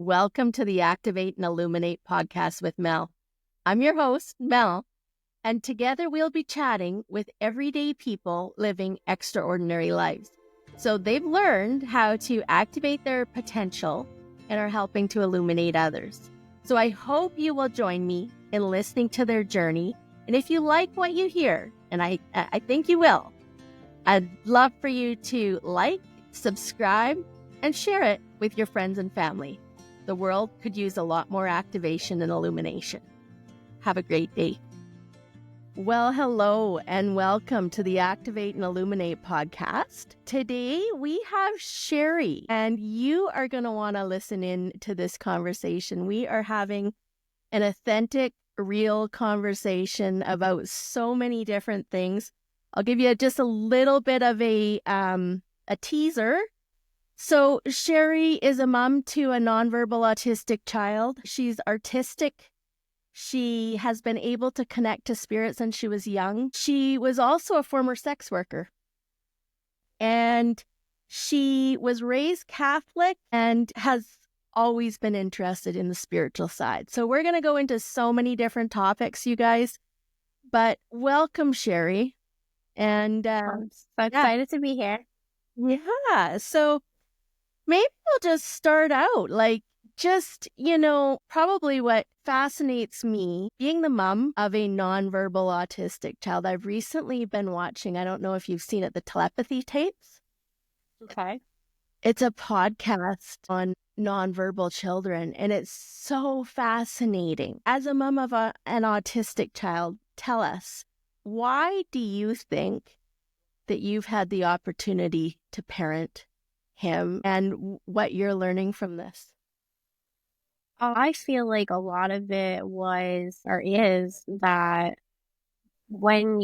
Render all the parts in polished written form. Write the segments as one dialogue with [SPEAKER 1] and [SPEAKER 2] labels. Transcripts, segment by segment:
[SPEAKER 1] Welcome to the Activate and Illuminate podcast with Mel. I'm your host, Mel, and together we'll be chatting with everyday people living extraordinary lives. So they've learned how to activate their potential and are helping to illuminate others. So I hope you will join me in listening to their journey. And if you like what you hear, and I think you will, I'd love for you to like, subscribe, and share it with your friends and family. The world could use a lot more activation and illumination. Have a great day. Well, hello and welcome to the Activate and Illuminate podcast. Today we have Shari, and you are going to want to listen in to this conversation. We are having an authentic, real conversation about so many different things. I'll give you just a little bit of a teaser. So Shari is a mom to a nonverbal autistic child. She's artistic. She has been able to connect to spirit since she was young. She was also a former sex worker. And she was raised Catholic and has always been interested in the spiritual side. So we're going to go into so many different topics, you guys. But welcome, Shari. And
[SPEAKER 2] I'm so excited to be here.
[SPEAKER 1] Yeah. So maybe we'll just start out probably what fascinates me, being the mom of a nonverbal autistic child. I've recently been watching, I don't know if you've seen it, the Telepathy tapes.
[SPEAKER 2] Okay.
[SPEAKER 1] It's a podcast on nonverbal children, and it's so fascinating. As a mom of an autistic child, tell us, why do you think that you've had the opportunity to parent him and what you're learning from this?
[SPEAKER 2] I feel like a lot of it was or is that when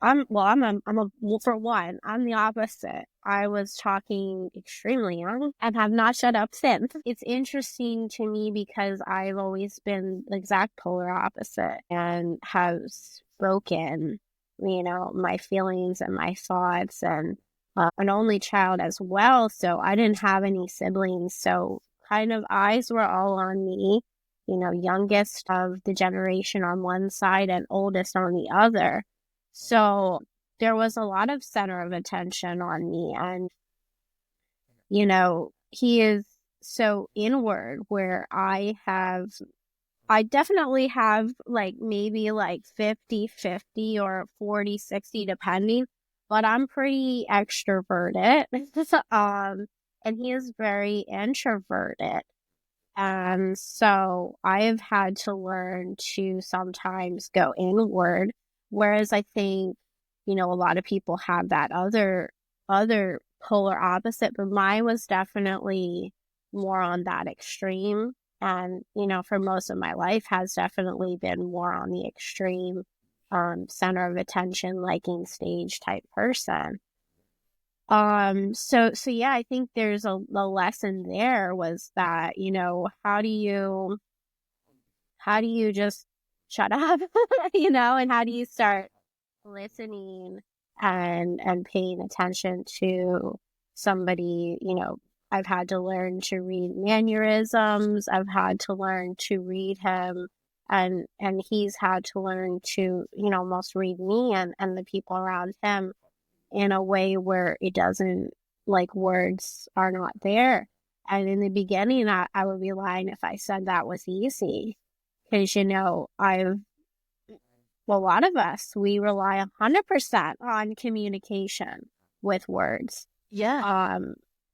[SPEAKER 2] I'm the opposite. I was talking extremely young and have not shut up since. It's interesting to me because I've always been the exact polar opposite and have spoken, my feelings and my thoughts, and an only child as well. So I didn't have any siblings. So kind of eyes were all on me, youngest of the generation on one side and oldest on the other. So there was a lot of center of attention on me. And, he is so inward where I definitely have maybe 50-50 or 40-60 depending, but I'm pretty extroverted. And he is very introverted. And so I've had to learn to sometimes go inward, whereas I think, a lot of people have that other polar opposite, but mine was definitely more on that extreme. And, for most of my life has definitely been more on the extreme, center of attention, liking stage type person. So yeah, I think there's a lesson there was that, how do you just shut up, and how do you start listening and paying attention to somebody. I've had to learn to read mannerisms. I've had to learn to read him, and he's had to learn to, almost read me and the people around him in a way where it doesn't, words are not there. And in the beginning, I would be lying if I said that was easy. Because, a lot of us, we rely 100% on communication with words.
[SPEAKER 1] Yeah.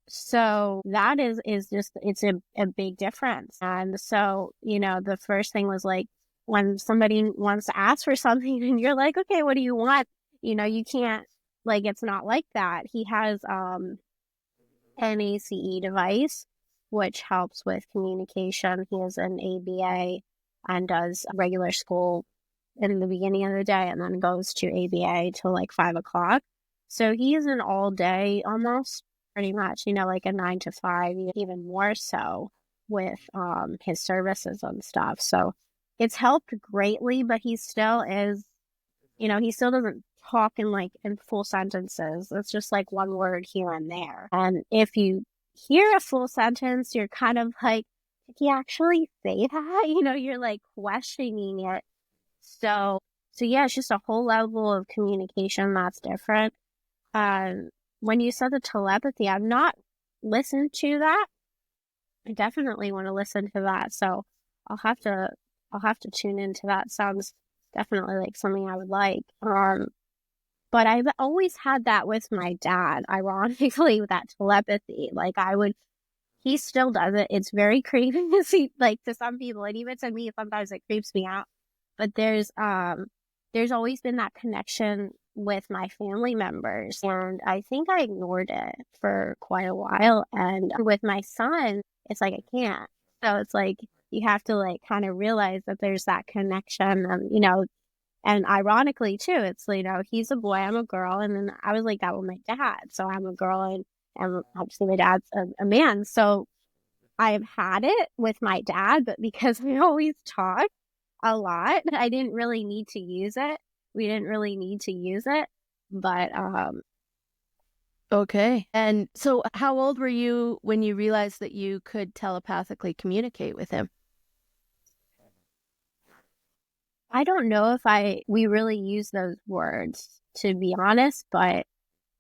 [SPEAKER 2] So that is just, it's a big difference. And so, the first thing was when somebody wants to ask for something and you're like, okay, what do you want? You can't, it's not like that. He has an ACE device, which helps with communication. He has an ABA and does regular school in the beginning of the day and then goes to ABA till 5 o'clock. So he's an all day almost, pretty much, a 9 to 5, even more so with his services and stuff. So it's helped greatly, but he still is, he still doesn't talk in full sentences. It's just one word here and there. And if you hear a full sentence, you're kind of did he actually say that? You're like questioning it. So yeah, it's just a whole level of communication that's different. When you said the telepathy, I've not listened to that. I definitely want to listen to that. So I'll have to tune into that. Sounds definitely like something I would like. But I've always had that with my dad, ironically, with that telepathy. Like he still does it. It's very creepy to see, like, to some people, and even to me, sometimes it creeps me out. But there's always been that connection with my family members, and I think I ignored it for quite a while. And with my son, it's like I can't. So it's like you have to like kind of realize that there's that connection, and ironically too, it's he's a boy, I'm a girl, and then I was like that with my dad. So I'm a girl, and obviously my dad's a man. So I've had it with my dad, but because we always talk a lot, I didn't really need to use it. We didn't really need to use it, but
[SPEAKER 1] Okay. And so how old were you when you realized that you could telepathically communicate with him?
[SPEAKER 2] I don't know if we really use those words, to be honest, but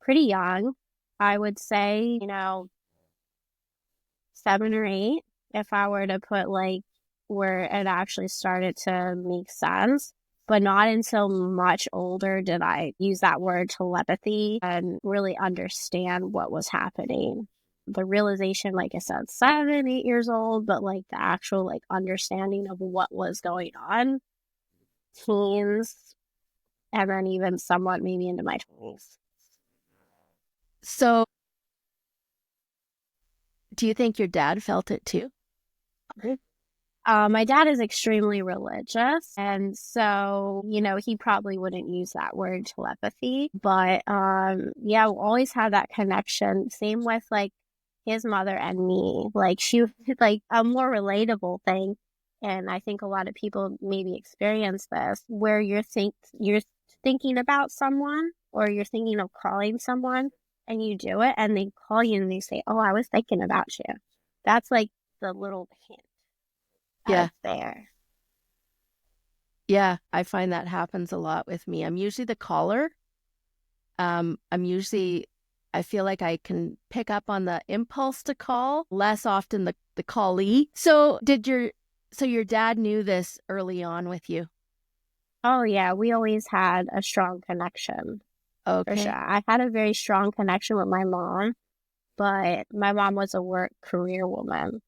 [SPEAKER 2] pretty young. I would say, 7 or 8, if I were to put like where it actually started to make sense. But not until much older did I use that word telepathy and really understand what was happening. The realization, like I said, 7, 8 years old, but like the actual like understanding of what was going on, teens, and then even somewhat maybe into my 20s.
[SPEAKER 1] So do you think your dad felt it too?
[SPEAKER 2] My dad is extremely religious, and so, he probably wouldn't use that word telepathy, but yeah, we always had that connection. Same with like his mother and me. Like she was like a more relatable thing, and I think a lot of people maybe experience this where you're thinking about someone, or you're thinking of calling someone, and you do it, and they call you and they say, "Oh, I was thinking about you." That's like the little hint
[SPEAKER 1] Yeah.
[SPEAKER 2] there.
[SPEAKER 1] Yeah. I find that happens a lot with me. I'm usually the caller. I feel like I can pick up on the impulse to call, less often the callee. So your dad knew this early on with you?
[SPEAKER 2] Oh yeah, we always had a strong connection, for sure.
[SPEAKER 1] Okay.
[SPEAKER 2] I had a very strong connection with my mom, but my mom was a work career woman.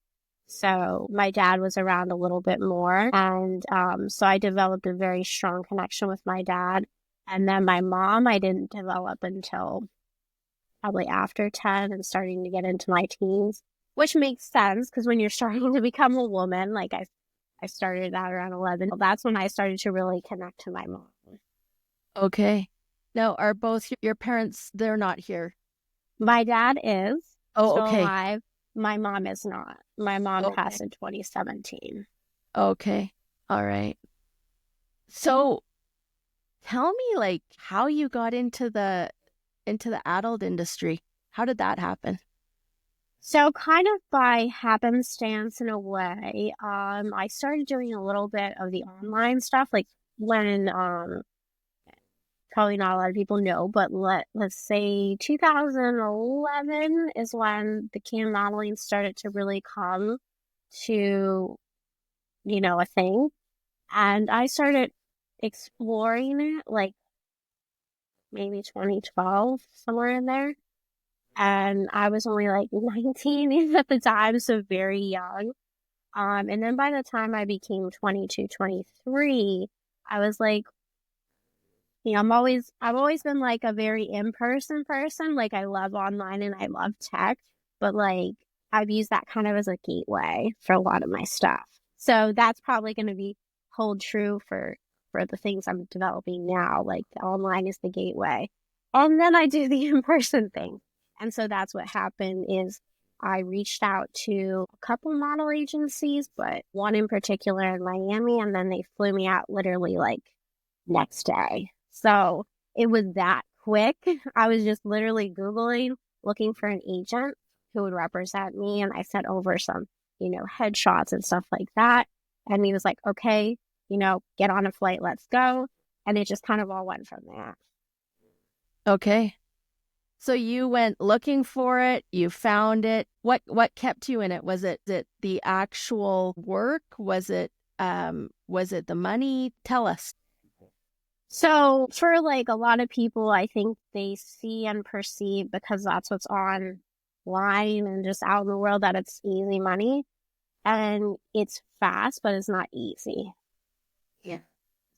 [SPEAKER 2] So my dad was around a little bit more. And so I developed a very strong connection with my dad. And then my mom, I didn't develop until probably after 10 and starting to get into my teens, which makes sense because when you're starting to become a woman, like I started out around 11. That's when I started to really connect to my mom.
[SPEAKER 1] Okay. Now, are both your parents, they're not here?
[SPEAKER 2] My dad is
[SPEAKER 1] Oh,
[SPEAKER 2] still
[SPEAKER 1] okay.
[SPEAKER 2] alive. My mom is not. My mom
[SPEAKER 1] Okay.
[SPEAKER 2] passed in 2017.
[SPEAKER 1] Okay. All right. So tell me like how you got into the adult industry. How did that happen?
[SPEAKER 2] So kind of by happenstance in a way, I started doing a little bit of the online stuff, like when probably not a lot of people know, but let's say 2011 is when the cam modeling started to really come to, a thing. And I started exploring it like maybe 2012, somewhere in there. And I was only like 19 at the time, so very young. And then by the time I became 22, 23, I was like, I've always been like a very in-person person. Like I love online and I love tech, but like I've used that kind of as a gateway for a lot of my stuff. So that's probably going to hold true for the things I'm developing now. Like the online is the gateway. And then I do the in-person thing. And so that's what happened is I reached out to a couple model agencies, but one in particular in Miami, and then they flew me out literally like next day. So it was that quick. I was just literally Googling, looking for an agent who would represent me. And I sent over some headshots and stuff like that. And he was like, okay, get on a flight, let's go. And it just kind of all went from there.
[SPEAKER 1] Okay. So you went looking for it, you found it. What kept you in it? Was it the actual work? Was it the money? Tell us.
[SPEAKER 2] So for like a lot of people, I think they see and perceive, because that's what's online and just out in the world, that it's easy money. And it's fast, but it's not easy.
[SPEAKER 1] Yeah.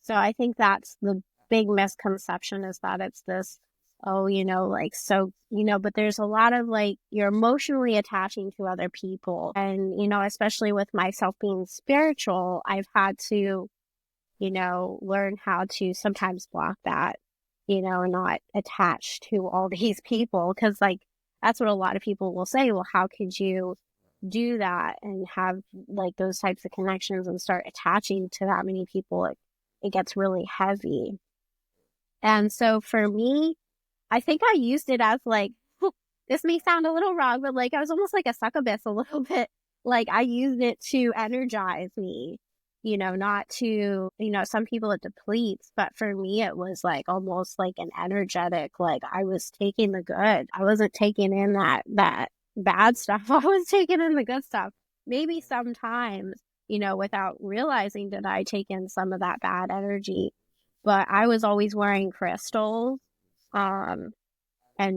[SPEAKER 2] So I think that's the big misconception, is that it's this, but there's a lot of like, you're emotionally attaching to other people. And, especially with myself being spiritual, I've had to, learn how to sometimes block that, and not attach to all these people. Cause like, that's what a lot of people will say. Well, how could you do that and have like those types of connections and start attaching to that many people? It gets really heavy. And so for me, I think I used it as like, this may sound a little wrong, but like I was almost like a succubus a little bit. Like I used it to energize me, not to, some people it depletes, but for me it was like almost like an energetic, like I was taking the good. I wasn't taking in that bad stuff. I was taking in the good stuff. Maybe sometimes, without realizing that I take in some of that bad energy, but I was always wearing crystals, and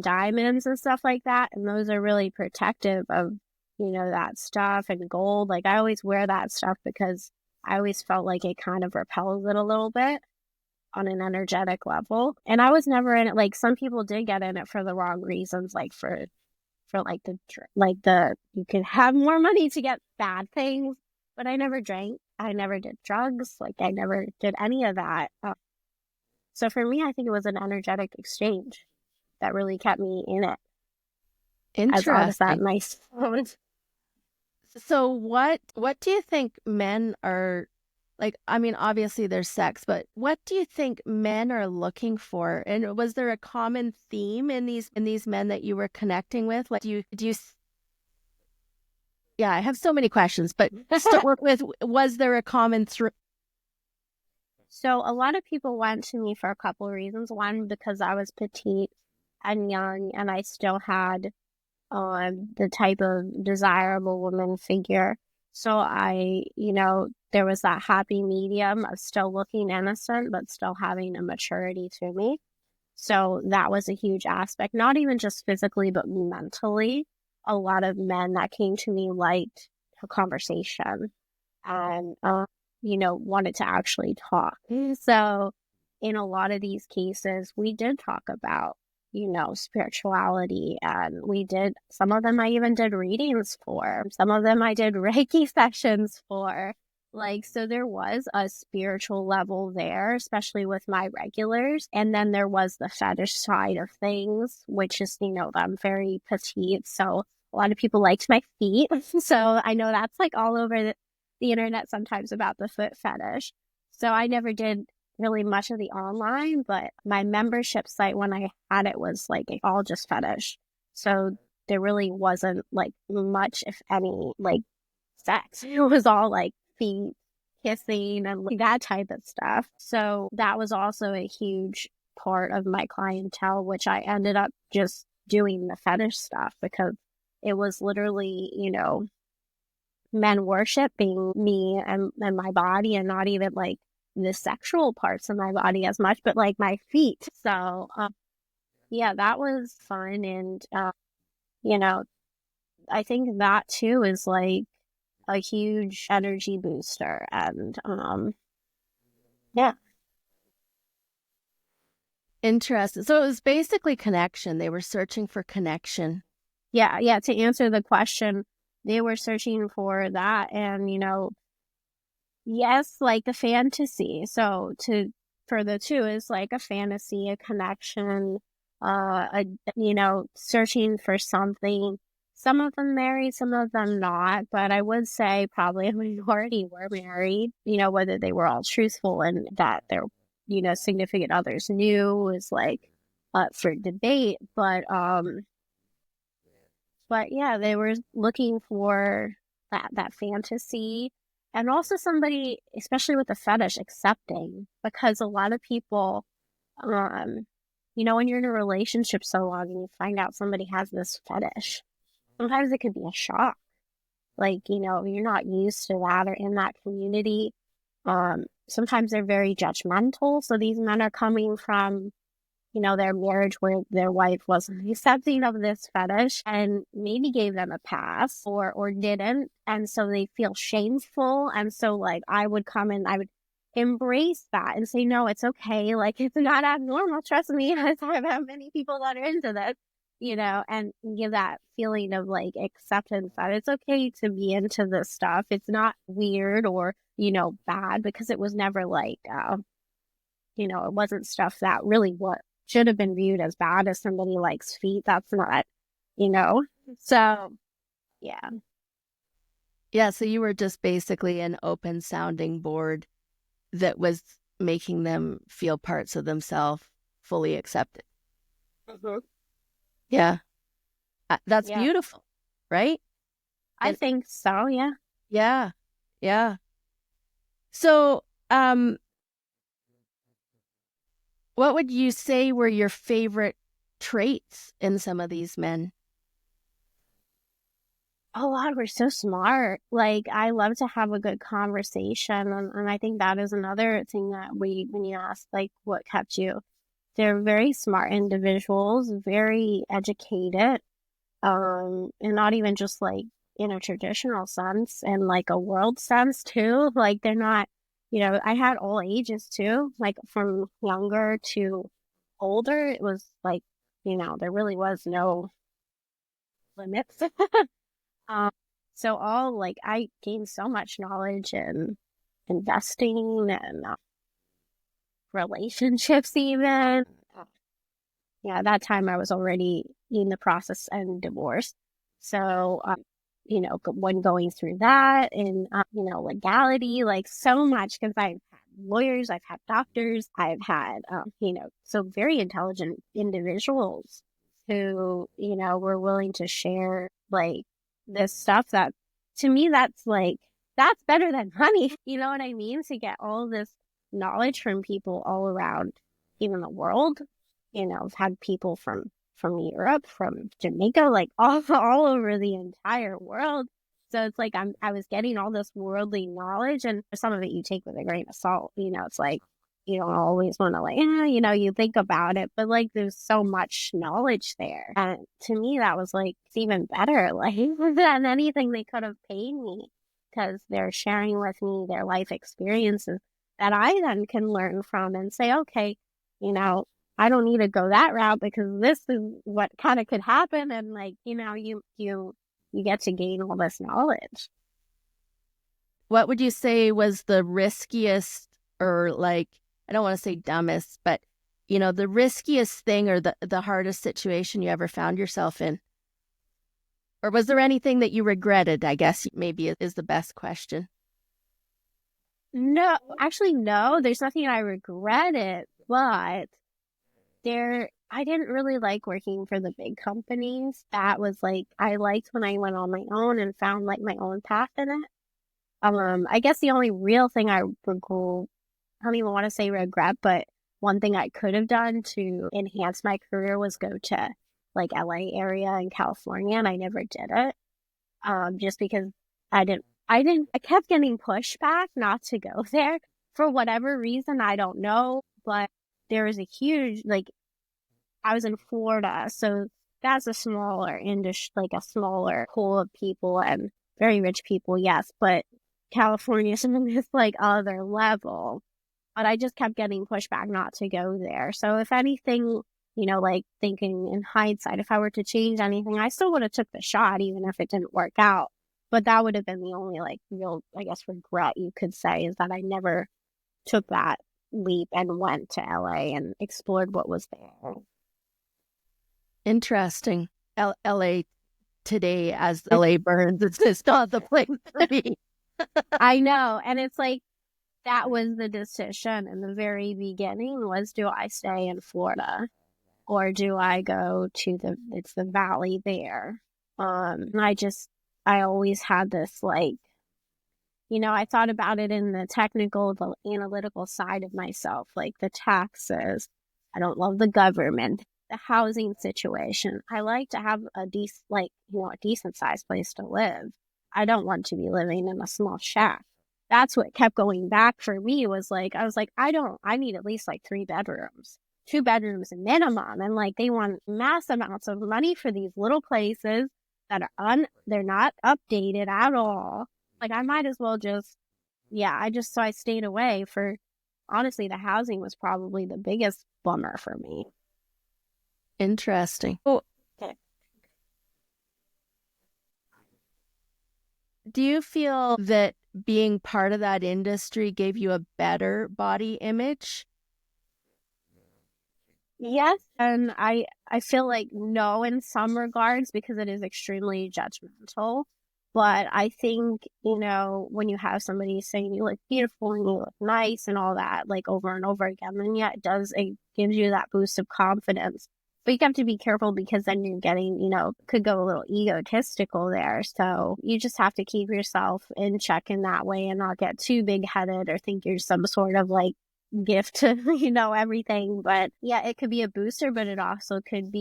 [SPEAKER 2] diamonds and stuff like that. And those are really protective of, that stuff, and gold. Like I always wear that stuff because I always felt like it kind of repels it a little bit on an energetic level. And I was never in it. Like some people did get in it for the wrong reasons, like for you could have more money to get bad things, but I never drank. I never did drugs. Like I never did any of that. So for me, I think it was an energetic exchange that really kept me in it. As odd as that might sound.
[SPEAKER 1] So what do you think men are like? I mean, obviously there's sex, but what do you think men are looking for? And was there a common theme in these men that you were connecting with? Like, do you? Yeah, I have so many questions, but start with, was there a common through?
[SPEAKER 2] So a lot of people went to me for a couple of reasons. One, because I was petite and young, and I still had the type of desirable woman figure. So there was that happy medium of still looking innocent, but still having a maturity to me. So that was a huge aspect, not even just physically, but mentally. A lot of men that came to me liked a conversation and, wanted to actually talk. So in a lot of these cases, we did talk about, spirituality, and some of them I even did readings for, some of them I did Reiki sessions for. Like, so there was a spiritual level there, especially with my regulars. And then there was the fetish side of things, which is, I'm very petite. So a lot of people liked my feet. So I know that's like all over the internet sometimes about the foot fetish. So I never did really much of the online, but my membership site when I had it was like all just fetish. So there really wasn't like much, if any, like sex. It was all like feet, kissing, and like that type of stuff. So that was also a huge part of my clientele, which I ended up just doing the fetish stuff because it was literally, men worshiping me and my body, and not even like the sexual parts of my body as much, but like my feet. So, yeah, that was fun. And, I think that too is like a huge energy booster. And, yeah.
[SPEAKER 1] Interesting. So it was basically connection. They were searching for connection.
[SPEAKER 2] Yeah. Yeah. To answer the question, they were searching for that. And, yes, like the fantasy. So for the two is like a fantasy, a connection, searching for something. Some of them married, some of them not, but I would say probably a majority were married, whether they were all truthful and that their, significant others knew was like for debate. But yeah, they were looking for that fantasy. And also somebody, especially with a fetish, accepting, because a lot of people, when you're in a relationship so long and you find out somebody has this fetish, sometimes it could be a shock. Like, you're not used to that or in that community. Sometimes they're very judgmental. So these men are coming from, their marriage where their wife wasn't accepting of this fetish and maybe gave them a pass or didn't. And so they feel shameful. And so like I would come and I would embrace that and say, no, it's okay. Like it's not abnormal. Trust me. I have many people that are into this, and give that feeling of like acceptance that it's okay to be into this stuff. It's not weird or, bad, because it was never like, it wasn't stuff that really should have been viewed as bad as somebody likes feet. That's not, so yeah.
[SPEAKER 1] Yeah, so you were just basically an open sounding board that was making them feel parts of themselves fully accepted.
[SPEAKER 2] Mm-hmm.
[SPEAKER 1] Yeah. That's
[SPEAKER 2] Yeah.
[SPEAKER 1] beautiful, right?
[SPEAKER 2] I think so, yeah.
[SPEAKER 1] Yeah. Yeah. So, what would you say were your favorite traits in some of these men?
[SPEAKER 2] A lot were so smart. Like, I love to have a good conversation. And I think that is another thing that when you ask, like, what kept you, they're very smart individuals, very educated, and not even just like in a traditional sense, and like a world sense too. Like, they're not, I had all ages too, like from younger to older. It was like, there really was no limits. So all like I gained so much knowledge in investing and relationships even. Yeah, at that time I was already in the process and divorced. So, when going through that and, legality, like so much, because I've had lawyers, I've had doctors, I've had, so very intelligent individuals who, were willing to share like this stuff that to me, that's better than money. You know what I mean? To get all this knowledge from people all around, even the world. I've had people from Europe, from Jamaica, like all over the entire world. So it's like I was getting all this worldly knowledge, and some of it you take with a grain of salt. It's like you don't always want to like, you think about it, but like there's so much knowledge there. And to me, that was like, it's even better, like than anything they could have paid me, because they're sharing with me their life experiences that I then can learn from and say, okay, I don't need to go that route because this is what kind of could happen. And like, you get to gain all this knowledge.
[SPEAKER 1] What would you say was the riskiest, or like, I don't want to say dumbest, but the riskiest thing or the hardest situation you ever found yourself in? Or was there anything that you regretted, I guess maybe is the best question.
[SPEAKER 2] No, actually, no, there's nothing I regretted, but I didn't really like working for the big companies. That was like, I liked when I went on my own and found like my own path in it. I guess the only real thing I don't even want to say regret, but one thing I could have done to enhance my career was go to like LA area in California, and I never did it. Just because I kept getting pushback not to go there for whatever reason. I don't know, but there was a huge, like, I was in Florida, so that's a smaller industry, like a smaller pool of people and very rich people, yes, but California is on this like other level. But I just kept getting pushback not to go there. So if anything, like thinking in hindsight, if I were to change anything, I still would have took the shot, even if it didn't work out. But that would have been the only like real, I guess, regret you could say, is that I never took that leap and went to LA and explored what was there.
[SPEAKER 1] Interesting. LA today, as LA burns, it's just not the place to be.
[SPEAKER 2] I know. And it's like, that was the decision in the very beginning, was, do I stay in Florida or do I go to the valley there? And I just I always had this like, I thought about it in the technical, the analytical side of myself, like the taxes. I don't love the government, the housing situation. I like to have a decent sized place to live. I don't want to be living in a small shack. That's what kept going back for me was like, I was like, I need at least like 3 bedrooms, 2 bedrooms minimum. And like, they want mass amounts of money for these little places that are they're not updated at all. Like, I might as well so I stayed away honestly, the housing was probably the biggest bummer for me.
[SPEAKER 1] Interesting.
[SPEAKER 2] Oh, okay.
[SPEAKER 1] Do you feel that being part of that industry gave you a better body image?
[SPEAKER 2] Yes, and I feel like no in some regards because it is extremely judgmental. But I think, when you have somebody saying you look beautiful and you look nice and all that, like over and over again, then yeah, it gives you that boost of confidence. But you have to be careful because then you're getting, could go a little egotistical there. So you just have to keep yourself in check in that way and not get too big headed or think you're some sort of like gift to, everything. But yeah, it could be a booster, but it also could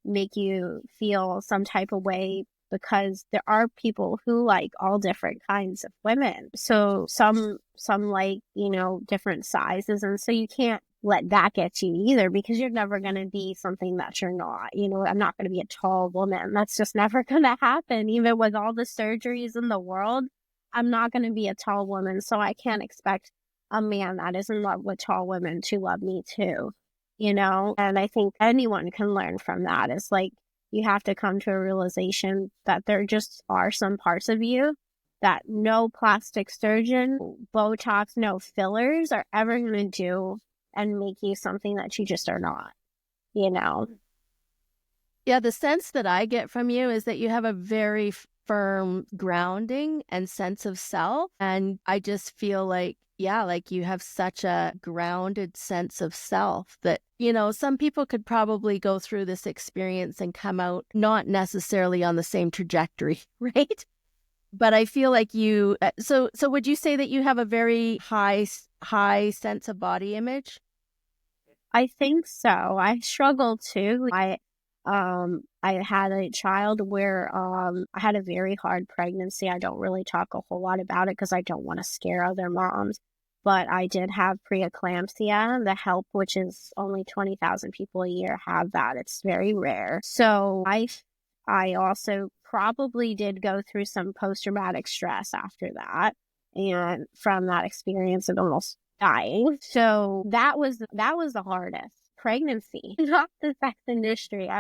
[SPEAKER 2] make you feel some type of way because there are people who like all different kinds of women. So some like, different sizes. And so you can't let that get you either because you're never going to be something that you're not. I'm not going to be a tall woman. That's just never going to happen. Even with all the surgeries in the world, I'm not going to be a tall woman. So I can't expect a man that is in love with tall women to love me too, And I think anyone can learn from that. It's like, you have to come to a realization that there just are some parts of you that no plastic surgeon, Botox, no fillers are ever going to do and make you something that you just are not,
[SPEAKER 1] Yeah, the sense that I get from you is that you have a very firm grounding and sense of self. And I just feel like, yeah, like you have such a grounded sense of self that, some people could probably go through this experience and come out not necessarily on the same trajectory, right? But I feel like so would you say that you have a very high sense of body image?
[SPEAKER 2] I think so. I struggle too. I had a child where I had a very hard pregnancy. I don't really talk a whole lot about it because I don't want to scare other moms. But I did have preeclampsia, the HELP, which is only 20,000 people a year have that. It's very rare. So I also probably did go through some post-traumatic stress after that. And from that experience of almost dying. So that was the hardest. Pregnancy, not the sex industry.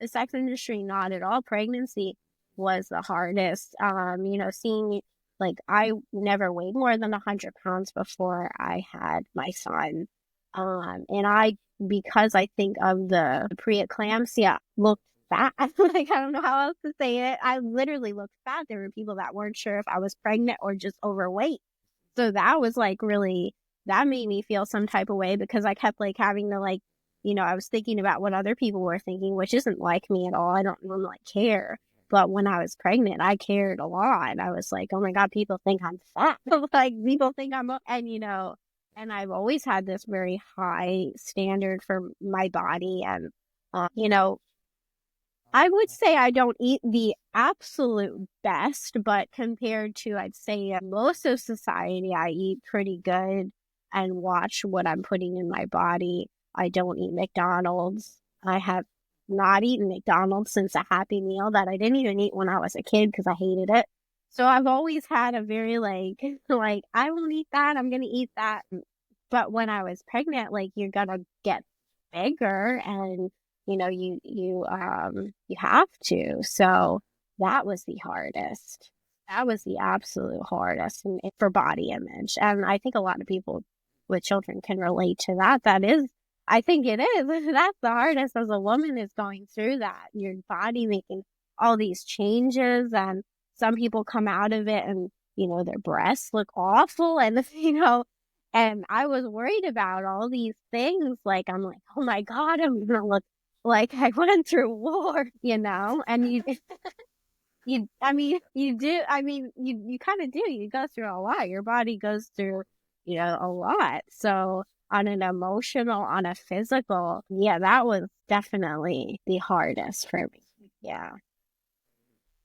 [SPEAKER 2] The sex industry, not at all. Pregnancy was the hardest. Seeing like I never weighed more than 100 pounds before I had my son. And because I think of the preeclampsia, looked fat. Like, I don't know how else to say it. I literally looked fat. There were people that weren't sure if I was pregnant or just overweight. So that was like really, that made me feel some type of way because I kept like having to like, I was thinking about what other people were thinking, which isn't like me at all. I don't really like care. But when I was pregnant, I cared a lot. I was like, oh my God, people think I'm fat. Like people think and I've always had this very high standard for my body. And, I would say I don't eat the absolute best, but compared to, I'd say, most of society, I eat pretty good and watch what I'm putting in my body. I don't eat McDonald's. I have not eaten McDonald's since a Happy Meal that I didn't even eat when I was a kid because I hated it. So I've always had a very like, like, I won't eat that. I'm going to eat that. But when I was pregnant, like, you're going to get bigger and you have to. So that was the hardest. That was the absolute hardest for body image. And I think a lot of people with children can relate to that. I think it is. That's the hardest as a woman is going through that. Your body making all these changes and some people come out of it and, their breasts look awful and, and I was worried about all these things. Like, I'm like, oh my God, I'm going to look like I went through war, and You do. You kind of do. You go through a lot. Your body goes through, a lot. So on an emotional, on a physical, yeah, that was definitely the hardest for me. Yeah.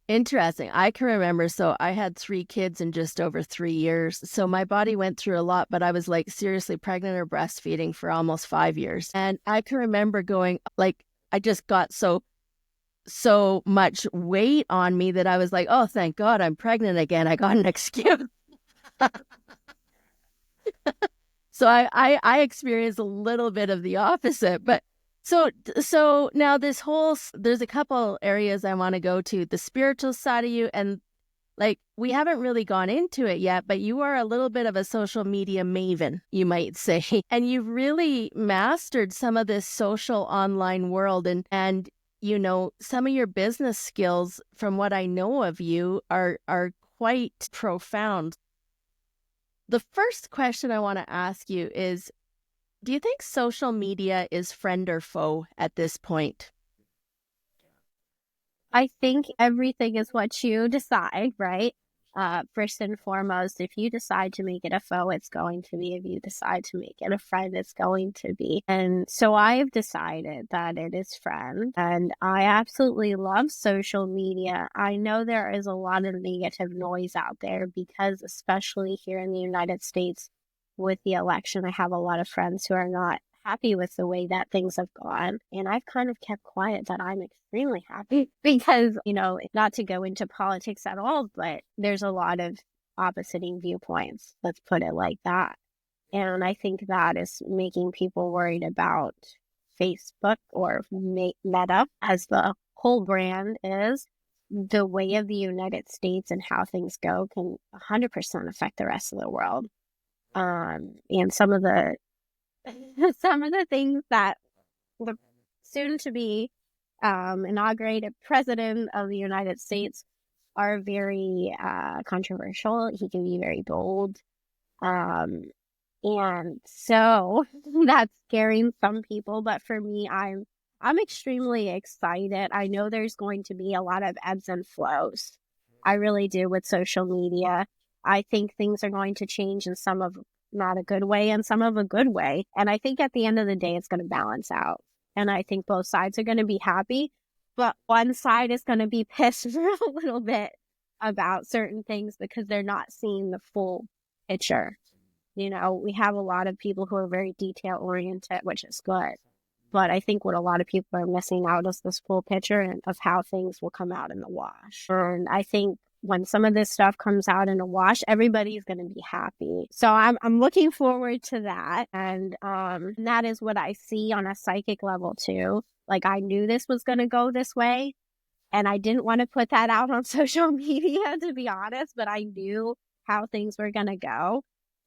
[SPEAKER 1] Interesting. I can remember. So I had 3 kids in just over 3 years. So my body went through a lot, but I was like seriously pregnant or breastfeeding for almost 5 years. And I can remember going like, I just got so much weight on me that I was like, oh, thank God I'm pregnant again. I got an excuse. So I experienced a little bit of the opposite. But so now there's a couple areas I want to go to, the spiritual side of you, and like we haven't really gone into it yet, but you are a little bit of a social media maven, you might say. And you've really mastered some of this social online world, and some of your business skills, from what I know of you, are quite profound. The first question I want to ask you is, do you think social media is friend or foe at this point?
[SPEAKER 2] I think everything is what you decide, right? First and foremost, if you decide to make it a foe, it's going to be. If you decide to make it a friend, it's going to be. And so I've decided that it is friend. And I absolutely love social media. I know there is a lot of negative noise out there because, especially here in the United States with the election, I have a lot of friends who are not happy with the way that things have gone. And I've kind of kept quiet that I'm extremely happy because, not to go into politics at all, but there's a lot of opposing viewpoints. Let's put it like that. And I think that is making people worried about Facebook or Meta, as the whole brand is. The way of the United States and how things go can 100% affect the rest of the world. And some of the some of the things that the soon to be inaugurated president of the United States are very controversial. He can be very bold. And so that's scaring some people. But for me, I'm extremely excited. I know there's going to be a lot of ebbs and flows. I really do with social media. I think things are going to change in some of not a good way and some of a good way. And I think at the end of the day, it's going to balance out. And I think both sides are going to be happy, but one side is going to be pissed for a little bit about certain things because they're not seeing the full picture. We have a lot of people who are very detail oriented, which is good. But I think what a lot of people are missing out is this full picture of how things will come out in the wash. And I think when some of this stuff comes out in a wash, everybody's going to be happy. So I'm looking forward to that. And that is what I see on a psychic level too. Like I knew this was going to go this way. And I didn't want to put that out on social media, to be honest, but I knew how things were going to go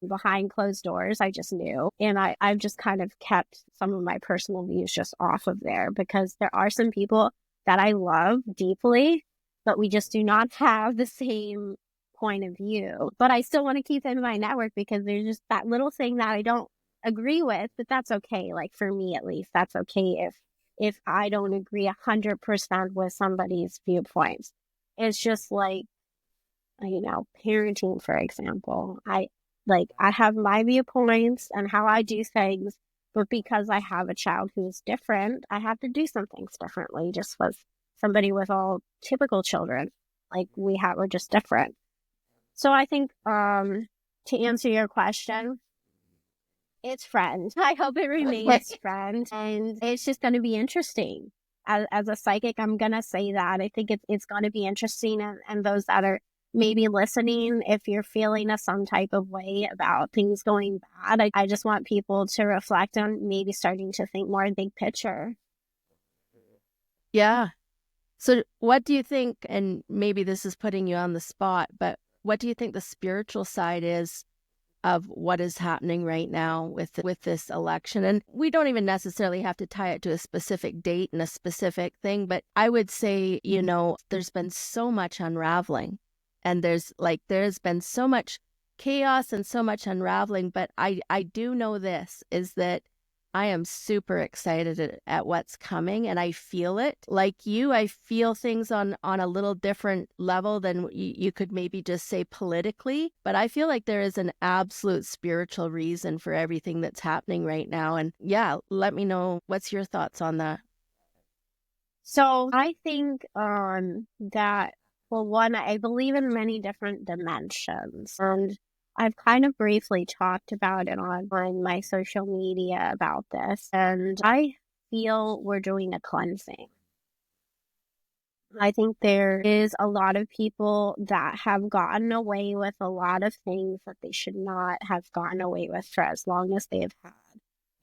[SPEAKER 2] behind closed doors. I just knew. And I've just kind of kept some of my personal views just off of there because there are some people that I love deeply, but we just do not have the same point of view. But I still want to keep them in my network because there's just that little thing that I don't agree with, but that's okay. Like for me, at least, that's okay if I don't agree 100% with somebody's viewpoints. It's just like, parenting, for example. I have my viewpoints and how I do things, but because I have a child who's different, I have to do some things differently, just with somebody with all typical children. Like we're just different. So I think, to answer your question, it's friend. I hope it remains friend. And it's just going to be interesting. As a psychic, I'm going to say that. I think it's going to be interesting. And those that are maybe listening, if you're feeling some type of way about things going bad, I just want people to reflect on maybe starting to think more big picture.
[SPEAKER 1] Yeah. So what do you think, and maybe this is putting you on the spot, but what do you think the spiritual side is of what is happening right now with this election? And we don't even necessarily have to tie it to a specific date and a specific thing, but I would say, there's been so much unraveling and there's been so much chaos and so much unraveling, but I do know this is that I am super excited at what's coming, and I feel it. Like you, I feel things on a little different level than you could maybe just say politically, but I feel like there is an absolute spiritual reason for everything that's happening right now. And yeah, let me know, what's your thoughts on that?
[SPEAKER 2] So I think that, well, one, I believe in many different dimensions. And I've kind of briefly talked about it on my social media about this. And I feel we're doing a cleansing. I think there is a lot of people that have gotten away with a lot of things that they should not have gotten away with for as long as they have had.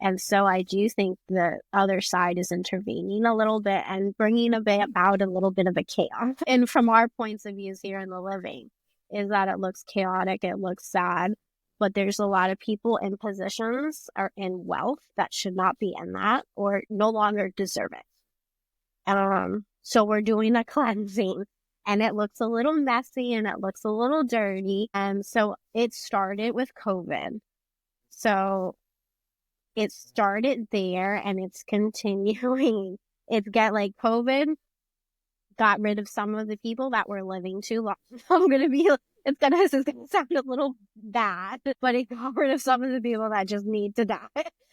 [SPEAKER 2] And so I do think the other side is intervening a little bit and bringing about a little bit of a chaos. And from our points of views here in the living, is that it looks chaotic, it looks sad, but there's a lot of people in positions or in wealth that should not be in that or no longer deserve it. So we're doing a cleansing, and it looks a little messy and it looks a little dirty. And so it started with COVID. So it started there and it's continuing. It's COVID got rid of some of the people that were living too long. It's gonna sound a little bad, but it got rid of some of the people that just need to die.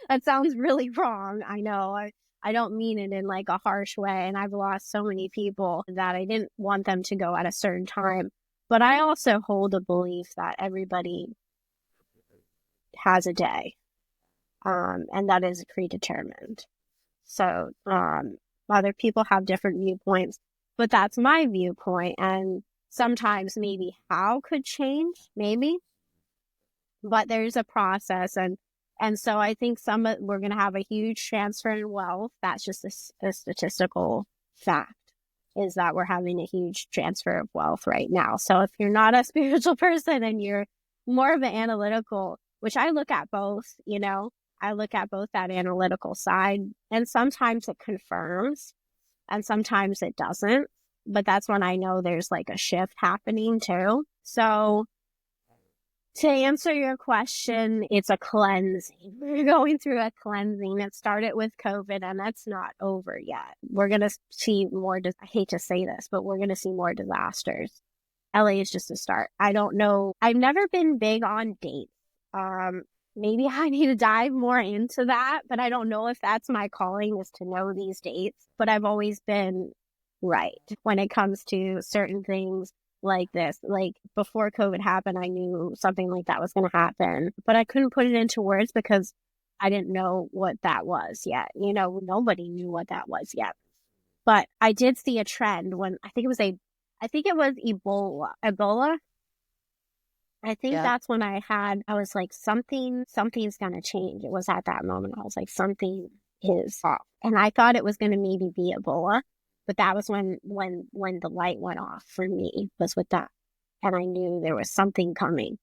[SPEAKER 2] That sounds really wrong. I know. I don't mean it in a harsh way. And I've lost so many people that I didn't want them to go at a certain time. But I also hold a belief that everybody has a day. And that is predetermined. So, other people have different viewpoints, but that's my viewpoint. And sometimes maybe how could change, maybe, but there's a process. And so I think we're going to have a huge transfer in wealth. That's just a statistical fact, is that we're having a huge transfer of wealth right now. So if you're not a spiritual person and you're more of an analytical, which I look at both, I look at both that analytical side, and sometimes it confirms and sometimes it doesn't. But that's when I know there's a shift happening too. So to answer your question, it's a cleansing. We're going through a cleansing. It started with COVID and that's not over yet. We're going to see more, I hate to say this, but we're going to see more disasters. LA is just a start. I don't know. I've never been big on dates. Maybe I need to dive more into that, but I don't know if that's my calling, is to know these dates. But I've always been right when it comes to certain things like this. Before COVID happened, I knew something like that was going to happen, but I couldn't put it into words because I didn't know what that was yet. Nobody knew what that was yet. But I did see a trend when I think it was Ebola. I think that's when I was like, something's going to change. It was at that moment. I was like, something is off. And I thought it was going to maybe be Ebola, but that was when the light went off for me, was with that. And I knew there was something coming.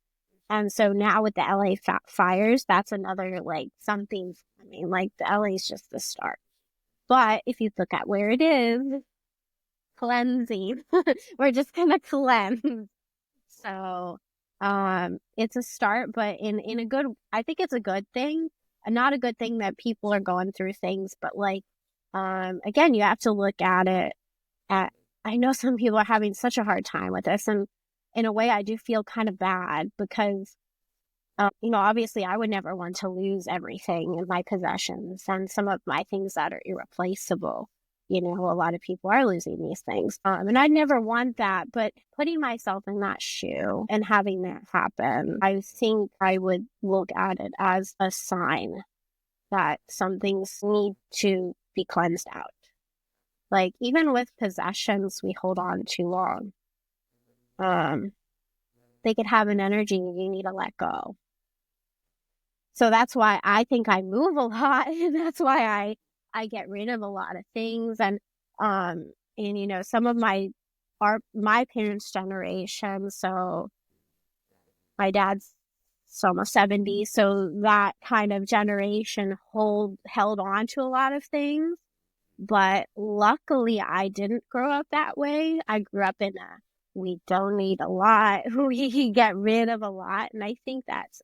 [SPEAKER 2] And so now with the LA fires, that's another, something's coming. The LA is just the start. But if you look at where it is, cleansing, we're just going to cleanse. So it's a start, but in a good, I think it's a good thing. Not a good thing that people are going through things, but again, you have to look at it I know some people are having such a hard time with this, and in a way I do feel kind of bad because obviously I would never want to lose everything in my possessions and some of my things that are irreplaceable. A lot of people are losing these things. And I never want that, but putting myself in that shoe and having that happen, I think I would look at it as a sign that some things need to be cleansed out. Even with possessions we hold on too long, they could have an energy you need to let go. So that's why I think I move a lot, and that's why I get rid of a lot of things. And some of my parents' generation, so my dad's almost 70, so that kind of generation held on to a lot of things. But luckily I didn't grow up that way. I grew up in we don't need a lot. We get rid of a lot. And I think that's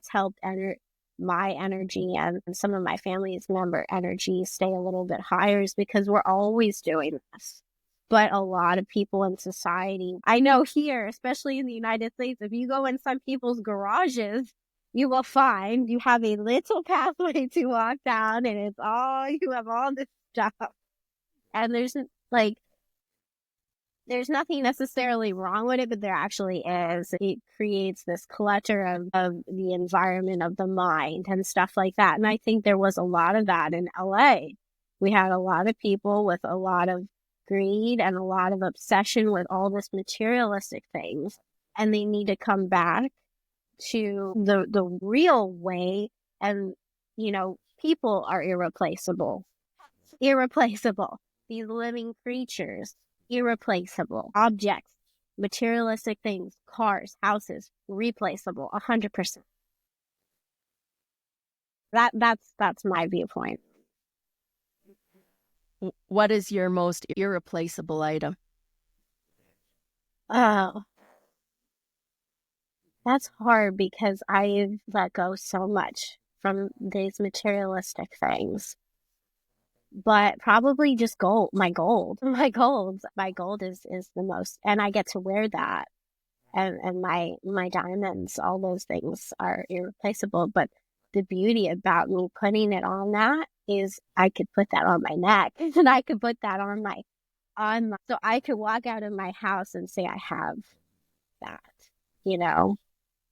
[SPEAKER 2] helped my energy and some of my family's member energy stay a little bit higher is because we're always doing this. But a lot of people in society, I know here, especially in the United States, if you go in some people's garages, you will find you have a little pathway to walk down, and it's all, you have all this stuff. And there's nothing necessarily wrong with it, but there actually is. It creates this clutter of the environment of the mind and stuff like that. And I think there was a lot of that in LA. We had a lot of people with a lot of greed and a lot of obsession with all this materialistic things. And they need to come back to the real way. And, people are irreplaceable. Irreplaceable. These living creatures, irreplaceable. Objects, materialistic things, cars, houses, replaceable, 100%. That's my viewpoint.
[SPEAKER 1] What is your most irreplaceable item?
[SPEAKER 2] Oh, that's hard because I've let go so much from these materialistic things. But probably just gold, my gold. My gold is the most, and I get to wear that. And my diamonds, all those things are irreplaceable. But the beauty about me putting it on that is I could put that on my neck and I could put that on my, so I could walk out of my house and say I have that.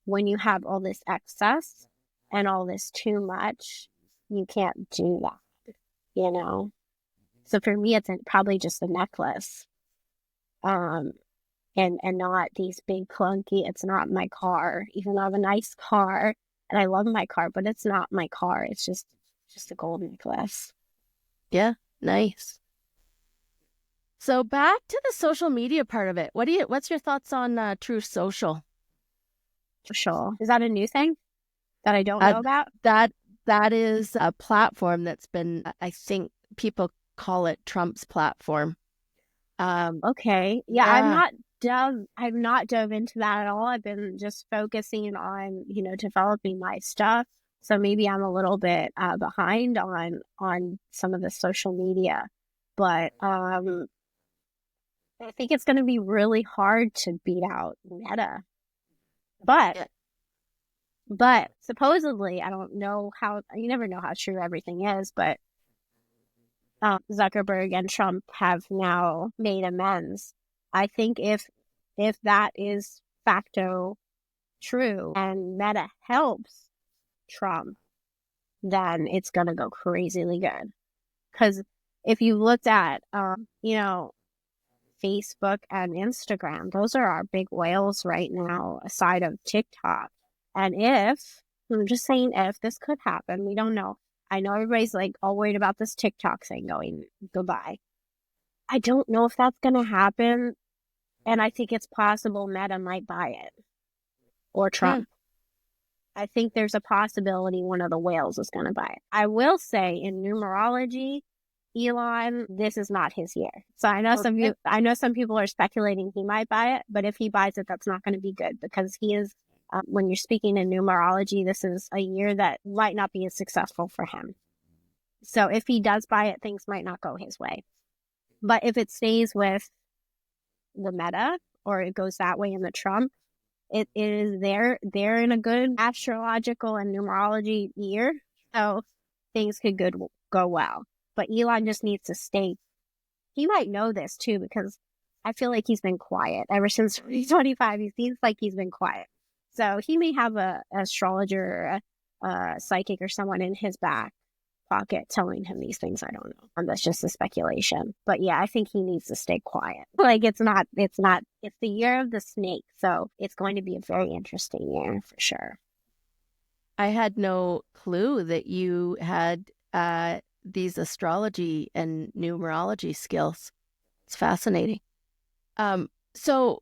[SPEAKER 2] When you have all this excess and all this too much, you can't do that. So for me, it's probably just a necklace, and not these big clunky. It's not my car, even though I have a nice car and I love my car, but it's not my car. It's just a gold necklace.
[SPEAKER 1] Yeah, nice. So back to the social media part of it. What's your thoughts on Truth Social?
[SPEAKER 2] Social, is that a new thing that I don't know about?
[SPEAKER 1] That is a platform that's been, I think people call it Trump's platform.
[SPEAKER 2] Okay. Yeah. I've not dove into that at all. I've been just focusing on, developing my stuff. So maybe I'm a little bit behind on some of the social media, but I think it's going to be really hard to beat out Meta. But supposedly, I don't know you never know how true everything is, but Zuckerberg and Trump have now made amends. I think if that is facto true and Meta helps Trump, then it's going to go crazily good. Because if you looked at, Facebook and Instagram, those are our big whales right now, aside of TikTok. And I'm just saying, if this could happen, we don't know. I know everybody's like all worried about this TikTok thing going goodbye. I don't know if that's going to happen. And I think it's possible Meta might buy it or Trump. I think there's a possibility one of the whales is going to buy it. I will say in numerology, Elon, this is not his year. So I know some people are speculating he might buy it, but if he buys it, that's not going to be good because he is, when you're speaking in numerology, this is a year that might not be as successful for him. So if he does buy it, things might not go his way. But if it stays with the Meta or it goes that way in the Trump, it is they're in a good astrological and numerology year. So things could go well. But Elon just needs to stay. He might know this too, because I feel like he's been quiet ever since 2025. He seems like he's been quiet. So he may have an astrologer, a psychic or someone in his back pocket telling him these things. I don't know. That's just a speculation. But yeah, I think he needs to stay quiet. Like it's the year of the snake. So it's going to be a very interesting year for sure.
[SPEAKER 1] I had no clue that you had these astrology and numerology skills. It's fascinating. So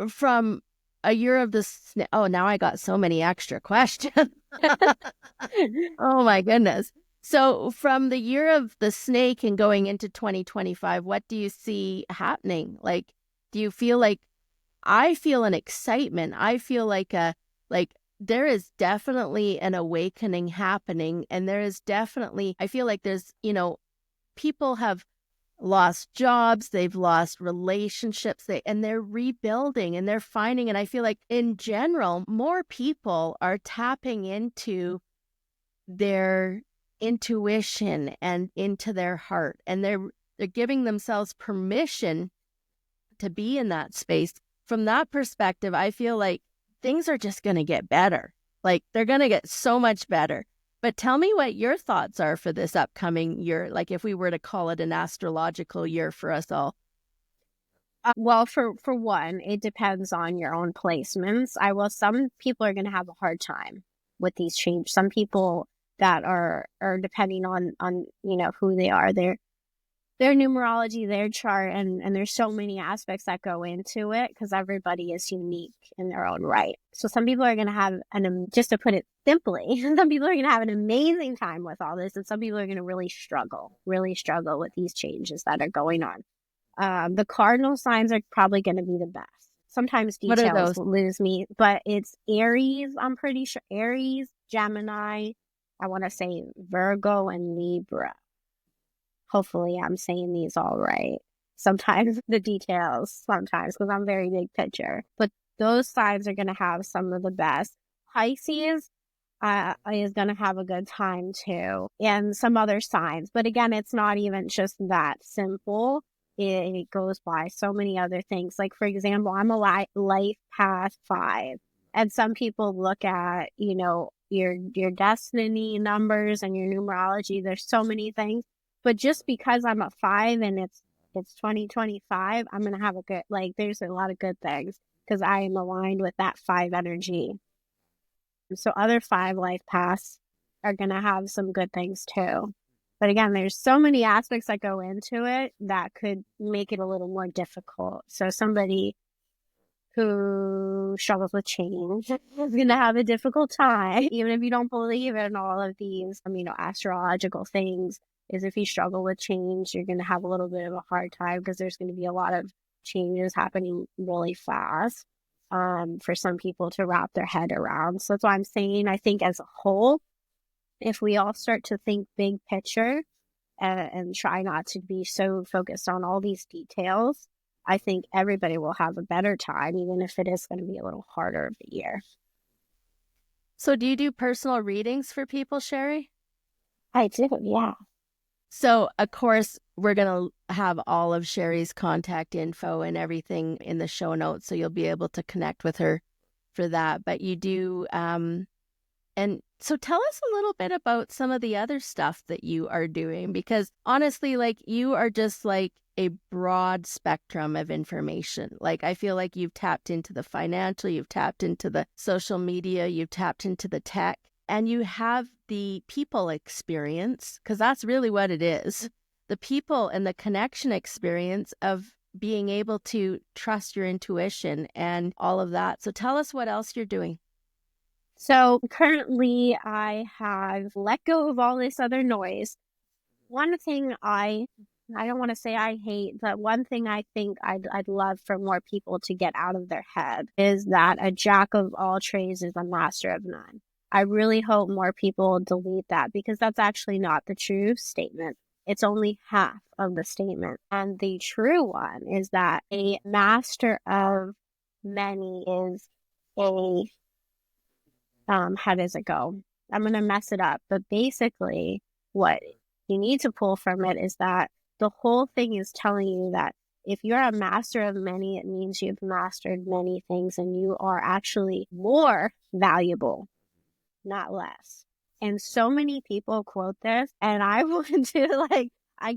[SPEAKER 1] from a year of the snake, now I got so many extra questions. Oh my goodness. So from the year of the snake and going into 2025, what do you see happening? Like, do you feel like, I feel an excitement. I feel like there is definitely an awakening happening. And there is definitely, I feel like there's, people have lost jobs, they've lost relationships, and they're rebuilding and they're finding, and I feel like in general, more people are tapping into their intuition and into their heart, and they're giving themselves permission to be in that space. From that perspective, I feel like things are just going to get better. Like they're going to get so much better. But tell me what your thoughts are for this upcoming year, like if we were to call it an astrological year for us all.
[SPEAKER 2] Well, for one, it depends on your own placements. Some people are going to have a hard time with these changes. Some people that are depending on who they are, their numerology, their chart, and there's so many aspects that go into it because everybody is unique in their own right. So some people are going to have just to put it simply, some people are going to have an amazing time with all this, and some people are going to really struggle with these changes that are going on. The cardinal signs are probably going to be the best. Sometimes details lose me, but it's Aries, I'm pretty sure. Aries, Gemini, I want to say Virgo, and Libra. Hopefully I'm saying these all right. Sometimes the details, because I'm very big picture. But those signs are going to have some of the best. Pisces is going to have a good time too. And some other signs. But again, it's not even just that simple. It goes by so many other things. Like, for example, I'm a life path 5. And some people look at, your destiny numbers and your numerology. There's so many things. But just because I'm a 5 and it's 2025, I'm going to have there's a lot of good things because I am aligned with that 5 energy. So other 5 life paths are going to have some good things too. But again, there's so many aspects that go into it that could make it a little more difficult. So somebody who struggles with change is going to have a difficult time, even if you don't believe in all of these, astrological things. Is if you struggle with change, you're going to have a little bit of a hard time because there's going to be a lot of changes happening really fast for some people to wrap their head around. So that's why I'm saying, I think as a whole, if we all start to think big picture and try not to be so focused on all these details, I think everybody will have a better time, even if it is going to be a little harder of a year.
[SPEAKER 1] So do you do personal readings for people, Shari?
[SPEAKER 2] I do, yeah.
[SPEAKER 1] So, of course, we're going to have all of Shari's contact info and everything in the show notes, so you'll be able to connect with her for that. But you do, and so tell us a little bit about some of the other stuff that you are doing, because honestly, you are just like a broad spectrum of information. Like, I feel like you've tapped into the financial, you've tapped into the social media, you've tapped into the tech. And you have the people experience, because that's really what it is. The people and the connection experience of being able to trust your intuition and all of that. So tell us what else you're doing.
[SPEAKER 2] So currently I have let go of all this other noise. One thing I don't want to say I hate, but one thing I think I'd love for more people to get out of their head is that a jack of all trades is a master of none. I really hope more people delete that because that's actually not the true statement. It's only half of the statement. And the true one is that a master of many is how does it go? I'm going to mess it up. But basically, what you need to pull from it is that the whole thing is telling you that if you're a master of many, it means you've mastered many things and you are actually more valuable, not less. And so many people quote this, and I want to I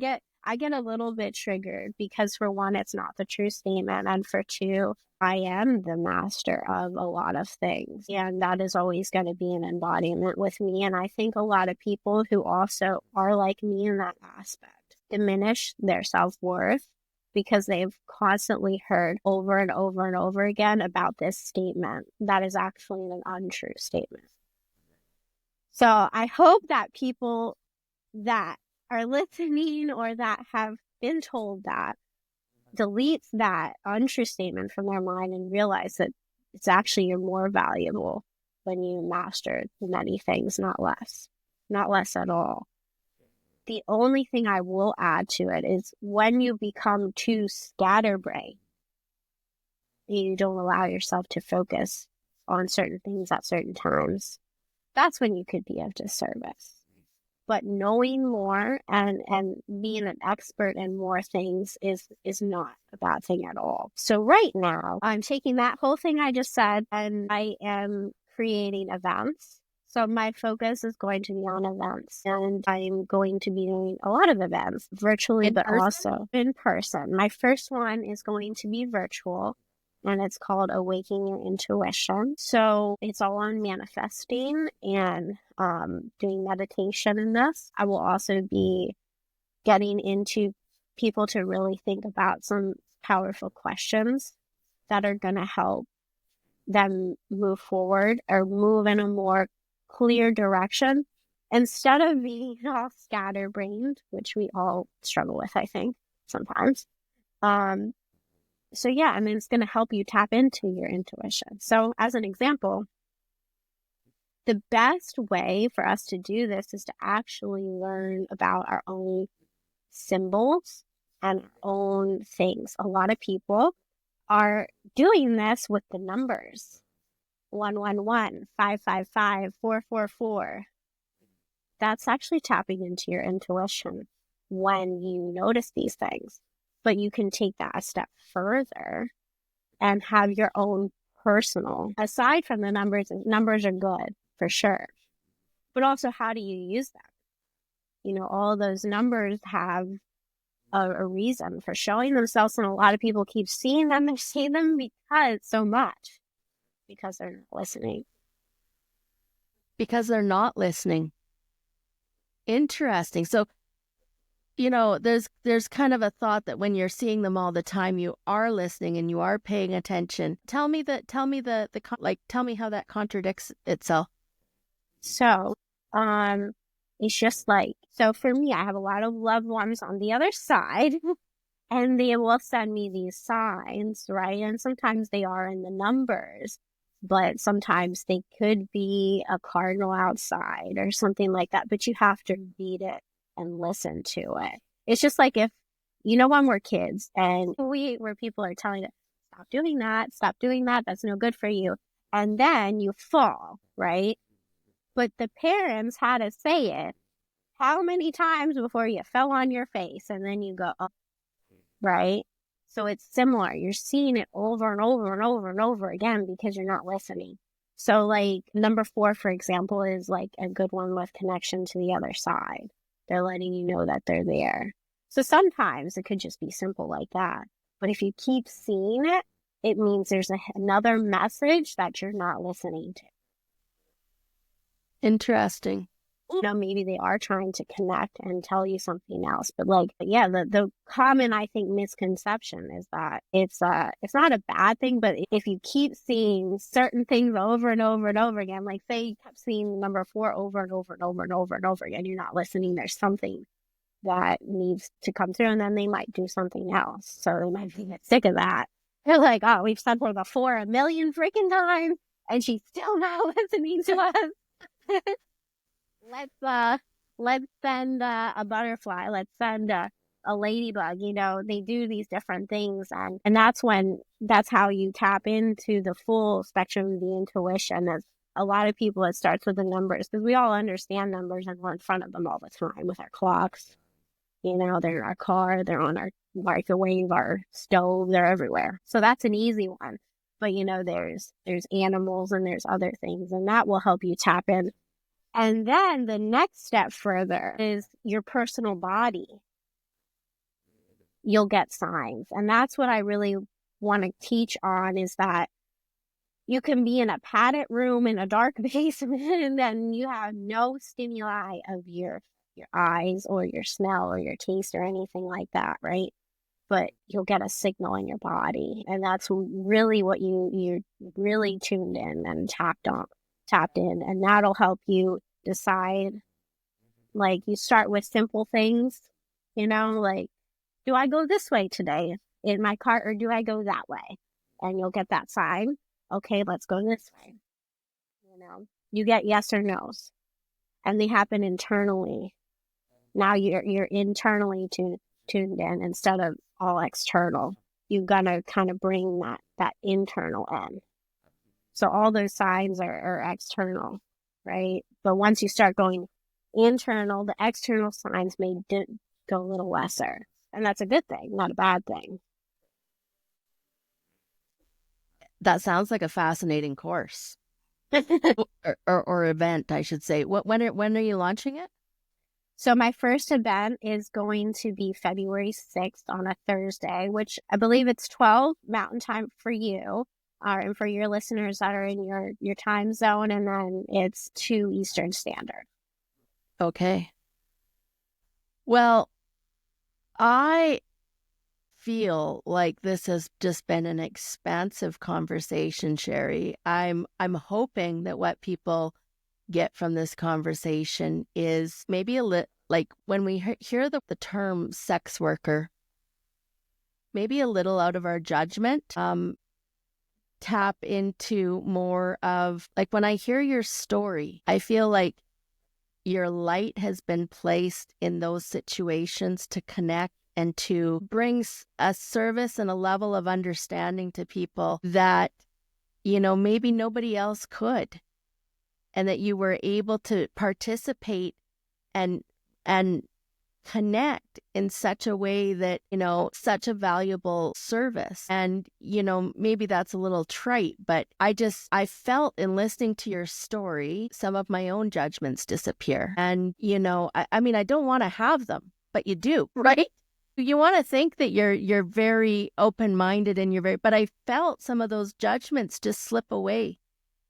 [SPEAKER 2] get a little bit triggered because for one, it's not the true statement. And for two, I am the master of a lot of things. And that is always going to be an embodiment with me. And I think a lot of people who also are like me in that aspect diminish their self-worth because they've constantly heard over and over and over again about this statement that is actually an untrue statement. So I hope that people that are listening or that have been told that deletes that untrue statement from their mind and realize that it's actually you're more valuable when you master many things, not less at all. The only thing I will add to it is when you become too scatterbrained, you don't allow yourself to focus on certain things at certain times, that's when you could be of disservice. But knowing more and being an expert in more things is not a bad thing at all. So right now, I'm taking that whole thing I just said and I am creating events. So my focus is going to be on events, and I'm going to be doing a lot of events virtually, but also in person. My first one is going to be virtual, and it's called Awakening Your Intuition. So it's all on manifesting and doing meditation in this. I will also be getting into people to really think about some powerful questions that are going to help them move forward or move in a more clear direction instead of being all scatterbrained, which we all struggle with, I think, sometimes. So yeah, I mean, it's going to help you tap into your intuition. So as an example, the best way for us to do this is to actually learn about our own symbols and our own things. A lot of people are doing this with the numbers. 111, 555, 444. That's actually tapping into your intuition when you notice these things. But you can take that a step further and have your own personal, aside from the numbers are good for sure. But also, how do you use them? You know, all those numbers have a reason for showing themselves, and a lot of people keep seeing them and seeing them because they're not listening.
[SPEAKER 1] Because they're not listening. Interesting. So, you know, there's kind of a thought that when you're seeing them all the time, you are listening and you are paying attention. Tell me how that contradicts itself.
[SPEAKER 2] So, it's just like, so for me, I have a lot of loved ones on the other side, and they will send me these signs, right? And sometimes they are in the numbers, but sometimes they could be a cardinal outside or something like that. But you have to read it and listen to it. It's just like if, you know, when we're kids and where people are telling us, stop doing that, that's no good for you. And then you fall, right? But the parents had to say it how many times before you fell on your face and then you go, oh, right? So it's similar. You're seeing it over and over and over and over again because you're not listening. So like number 4, for example, is like a good one with connection to the other side. They're letting you know that they're there. So sometimes it could just be simple like that. But if you keep seeing it, it means there's another message that you're not listening to.
[SPEAKER 1] Interesting.
[SPEAKER 2] You know, maybe they are trying to connect and tell you something else. But like, yeah, the common, I think, misconception is that it's not a bad thing, but if you keep seeing certain things over and over and over again, like say you kept seeing number 4 over and over and over and over and over again, you're not listening, there's something that needs to come through, and then they might do something else. So they might get sick of that. They're like, oh, we've said her before 1,000,000 freaking times, and she's still not listening to us. Let's send a butterfly. Let's send a ladybug. You know, they do these different things, and that's how you tap into the full spectrum of the intuition. As a lot of people, it starts with the numbers because we all understand numbers and we're in front of them all the time with our clocks. You know, they're in our car, they're on our microwave, our stove, they're everywhere. So that's an easy one. But you know, there's animals and there's other things, and that will help you tap in. And then the next step further is your personal body. You'll get signs. And that's what I really want to teach on, is that you can be in a padded room in a dark basement and then you have no stimuli of your eyes or your smell or your taste or anything like that, right? But you'll get a signal in your body. And that's really what you're really tuned in and tapped in, and that'll help you decide. Like, you start with simple things, you know, like, do I go this way today in my car or do I go that way? And you'll get that sign. Okay, let's go this way. You You get yes or no's, and they happen internally. Now you're internally tuned in instead of all external. You're gonna kind of bring that internal in. So all those signs are external, right? But once you start going internal, the external signs may go a little lesser. And that's a good thing, not a bad thing.
[SPEAKER 1] That sounds like a fascinating course or event, I should say. When are you launching it?
[SPEAKER 2] So my first event is going to be February 6th on a Thursday, which I believe it's 12 Mountain Time for you, and for your listeners that are in your time zone, and then it's 2 Eastern Standard.
[SPEAKER 1] Okay. Well, I feel like this has just been an expansive conversation, Shari. I'm hoping that what people get from this conversation is maybe like when we hear the term sex worker, maybe a little out of our judgment, tap into more of, like, when I hear your story, I feel like your light has been placed in those situations to connect and to bring a service and a level of understanding to people that, maybe nobody else could. And that you were able to participate and connect in such a way that, such a valuable service. And, maybe that's a little trite, but I felt in listening to your story, some of my own judgments disappear. And, I mean, I don't want to have them, but you do, right? You want to think that you're very open-minded and but I felt some of those judgments just slip away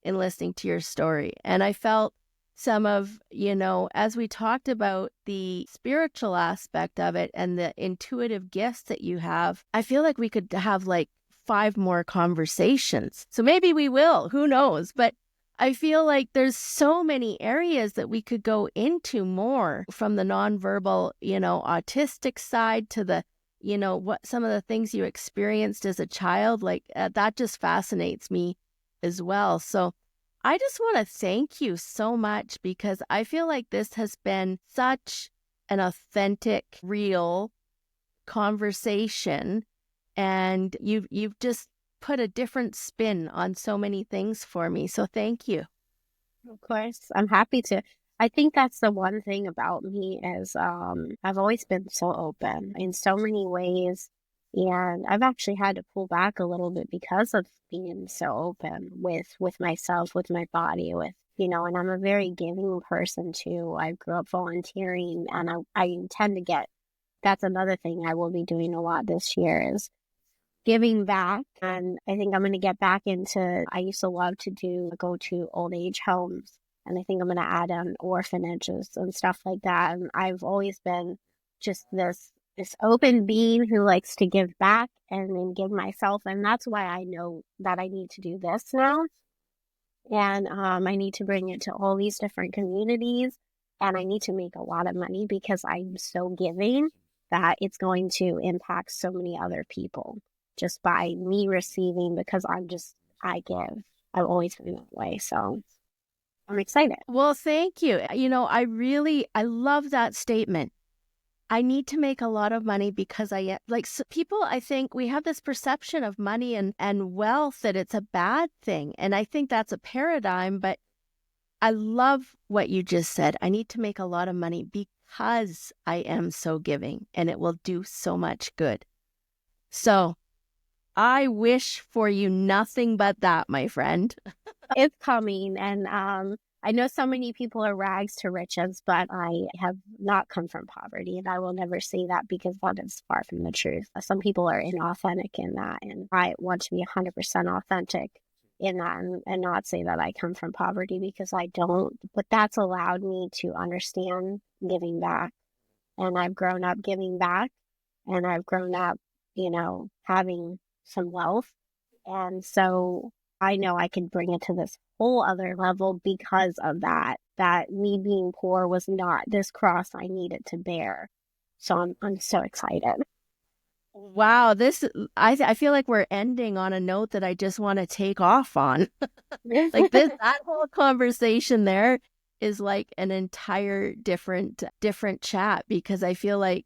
[SPEAKER 1] in listening to your story. And I felt some of, as we talked about the spiritual aspect of it and the intuitive gifts that you have, I feel like we could have like 5 more conversations. So maybe we will, who knows? But I feel like there's so many areas that we could go into more, from the nonverbal, autistic side to the, what some of the things you experienced as a child, like that just fascinates me as well. So I just want to thank you so much, because I feel like this has been such an authentic, real conversation, and you've just put a different spin on so many things for me. So thank you.
[SPEAKER 2] Of course, I'm happy to. I think that's the one thing about me is I've always been so open in so many ways. And I've actually had to pull back a little bit because of being so open with myself, with my body, and I'm a very giving person too. I grew up volunteering, and I intend to that's another thing I will be doing a lot this year is giving back. And I think I'm going to get back into, I used to love to go to old age homes. And I think I'm going to add on orphanages and stuff like that. And I've always been just this open being who likes to give back and then give myself. And that's why I know that I need to do this now. And I need to bring it to all these different communities. And I need to make a lot of money because I'm so giving that it's going to impact so many other people just by me receiving, because I give. I've always been that way. So I'm excited.
[SPEAKER 1] Well, thank you. I love that statement. I need to make a lot of money because people, I think we have this perception of money and wealth that it's a bad thing. And I think that's a paradigm, but I love what you just said. I need to make a lot of money because I am so giving, and it will do so much good. So I wish for you nothing but that, my friend.
[SPEAKER 2] It's coming. And I know so many people are rags to riches, but I have not come from poverty, and I will never say that because that is far from the truth. Some people are inauthentic in that, and I want to be 100% authentic in that and not say that I come from poverty, because I don't. But that's allowed me to understand giving back. And I've grown up giving back, and I've grown up, having some wealth. And so I know I can bring it to this whole other level because of that me being poor was not this cross I needed to bear. So I'm so excited.
[SPEAKER 1] Wow, I feel like we're ending on a note that I just want to take off on. Like that whole conversation there is like an entire different chat because I feel like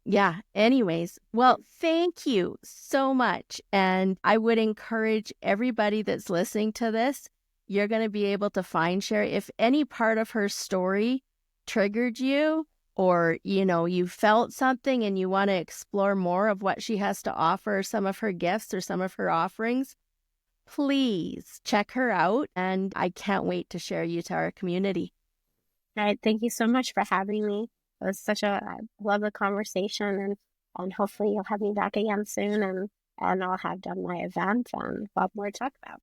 [SPEAKER 1] yeah, anyways. Well, thank you so much. And I would encourage everybody that's listening to this, you're going to be able to find Shari. If any part of her story triggered you, or you felt something and you want to explore more of what she has to offer, some of her gifts or some of her offerings, please check her out. And I can't wait to share you to our community.
[SPEAKER 2] All right. Thank you so much for having me. It was I love the conversation, and hopefully you'll have me back again soon, and I'll have done my event and we'll have more to talk about.